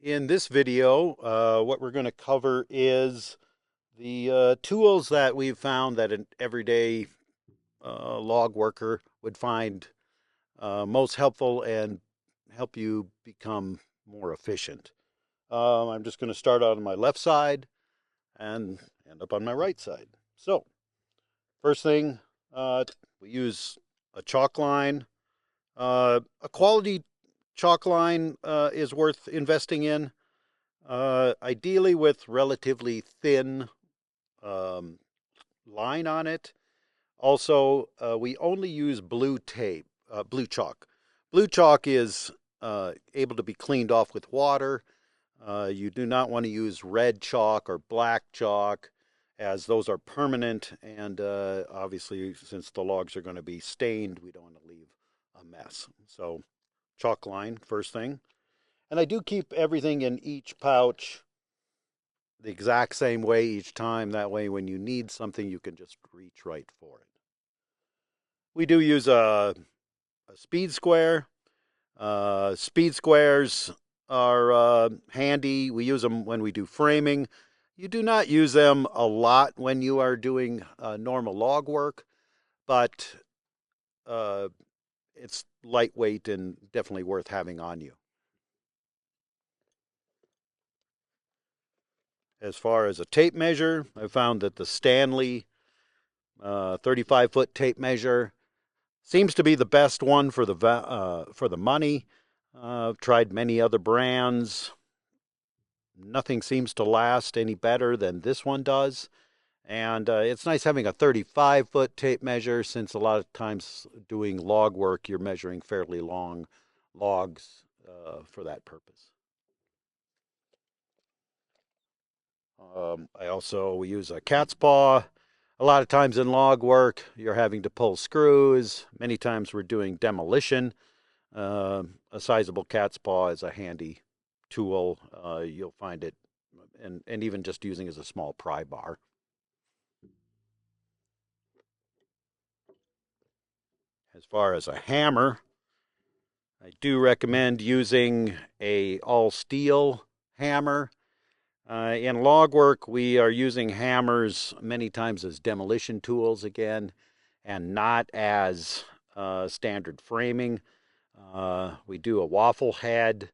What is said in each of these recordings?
In this video, what we're going to cover is the tools that we've found that an everyday log worker would find most helpful and help you become more efficient. I'm just going to start on my left side and end up on my right side. So, first thing, we use a chalk line. A quality chalk line is worth investing in. Ideally with relatively thin um, line on it. Also, we only use blue chalk. Blue chalk is able to be cleaned off with water. You do not want to use red chalk or black chalk, as those are permanent, and obviously, since the logs are going to be stained, we don't want to leave a mess. So, chalk line, first thing. And I do keep everything in each pouch the exact same way each time. That way, when you need something, you can just reach right for it. We do use a speed square. Speed squares are handy. We use them when we do framing. You do not use them a lot when you are doing normal log work, but uh, it's lightweight and definitely worth having on you. As far as a tape measure, I found that the Stanley 35-foot tape measure seems to be the best one for the money. I've tried many other brands. Nothing seems to last any better than this one does. And it's nice having a 35-foot tape measure, since a lot of times doing log work, you're measuring fairly long logs for that purpose. I also use a cat's paw. A lot of times in log work, you're having to pull screws. Many times we're doing demolition. A sizable cat's paw is a handy tool. You'll find it, and even just using as a small pry bar. As far as a hammer, I do recommend using a all steel hammer. In log work, we are using hammers many times as demolition tools again, and not as standard framing. We do a waffle head,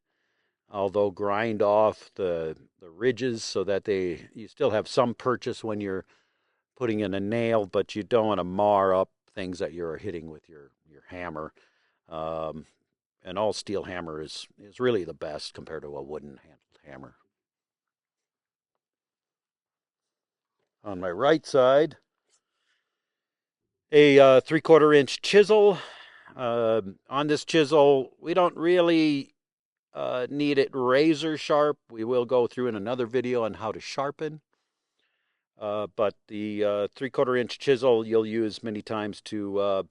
although grind off the ridges so that you still have some purchase when you're putting in a nail, but you don't want to mar up things that you're hitting with your hammer. Um, an all steel hammer is really the best compared to a wooden handled hammer. On my right side, a 3/4 inch chisel. On this chisel, we don't really need it razor sharp. We will go through in another video on how to sharpen. But the 3/4 inch chisel you'll use many times to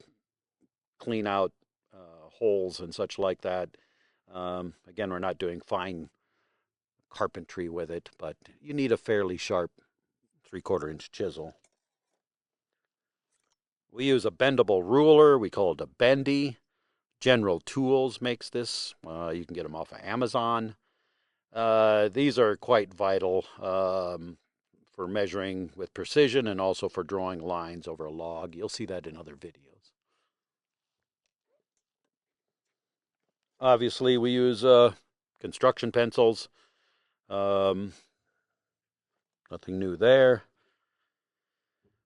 clean out holes and such like that. Again, we're not doing fine carpentry with it, but you need a fairly sharp 3/4 inch chisel. We use a bendable ruler. We call it a bendy. General Tools makes this. You can get them off of Amazon. These are quite vital for measuring with precision and also for drawing lines over a log. You'll see that in other videos. Obviously, we use construction pencils. Um, Nothing new there.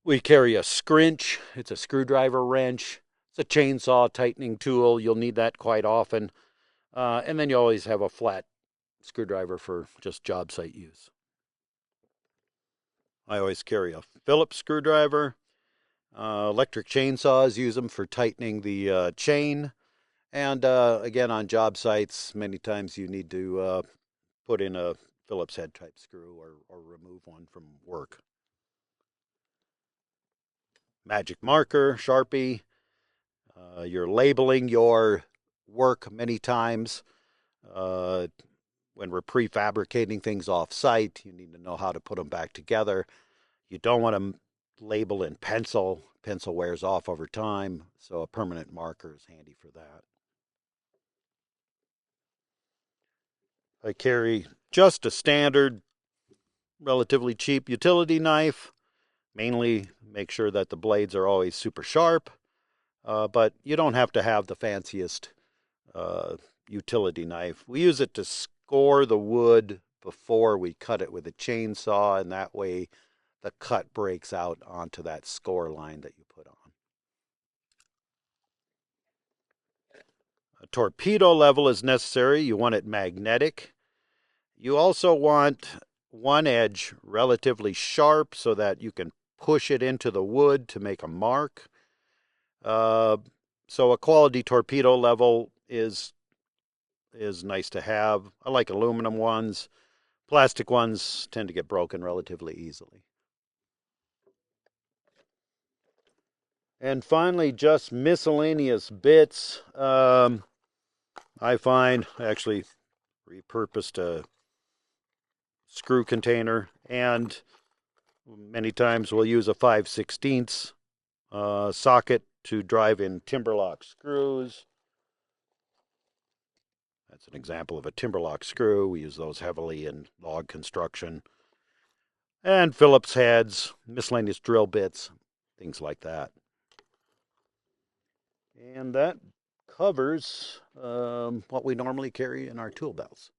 We carry a scrinch. It's a screwdriver wrench. It's a chainsaw tightening tool. You'll need that quite often. And then you always have a flat screwdriver for just job site use. I always carry a Phillips screwdriver. Electric chainsaws, use them for tightening the chain. And again, on job sites, many times you need to put in a Phillips head type screw or remove one from work. Magic marker, Sharpie. You're labeling your work many times. When we're prefabricating things off site, you need to know how to put them back together. You don't want to label in pencil. Pencil wears off over time, so a permanent marker is handy for that. I carry just a standard, relatively cheap utility knife. Mainly make sure that the blades are always super sharp, but you don't have to have the fanciest uh, utility knife. We use it to score the wood before we cut it with a chainsaw, and that way the cut breaks out onto that score line that you put on. A torpedo level is necessary. You want it magnetic. You also want one edge relatively sharp so that you can push it into the wood to make a mark. Uh, so a quality torpedo level is nice to have. I like aluminum ones. Plastic ones tend to get broken relatively easily. And finally, just miscellaneous bits. I find actually repurposed a screw container, and many times we'll use a 5/16 socket to drive in timberlock screws. That's an example of a timberlock screw. We use those heavily in log construction. And Phillips heads, miscellaneous drill bits, things like that. And that covers what we normally carry in our tool belts.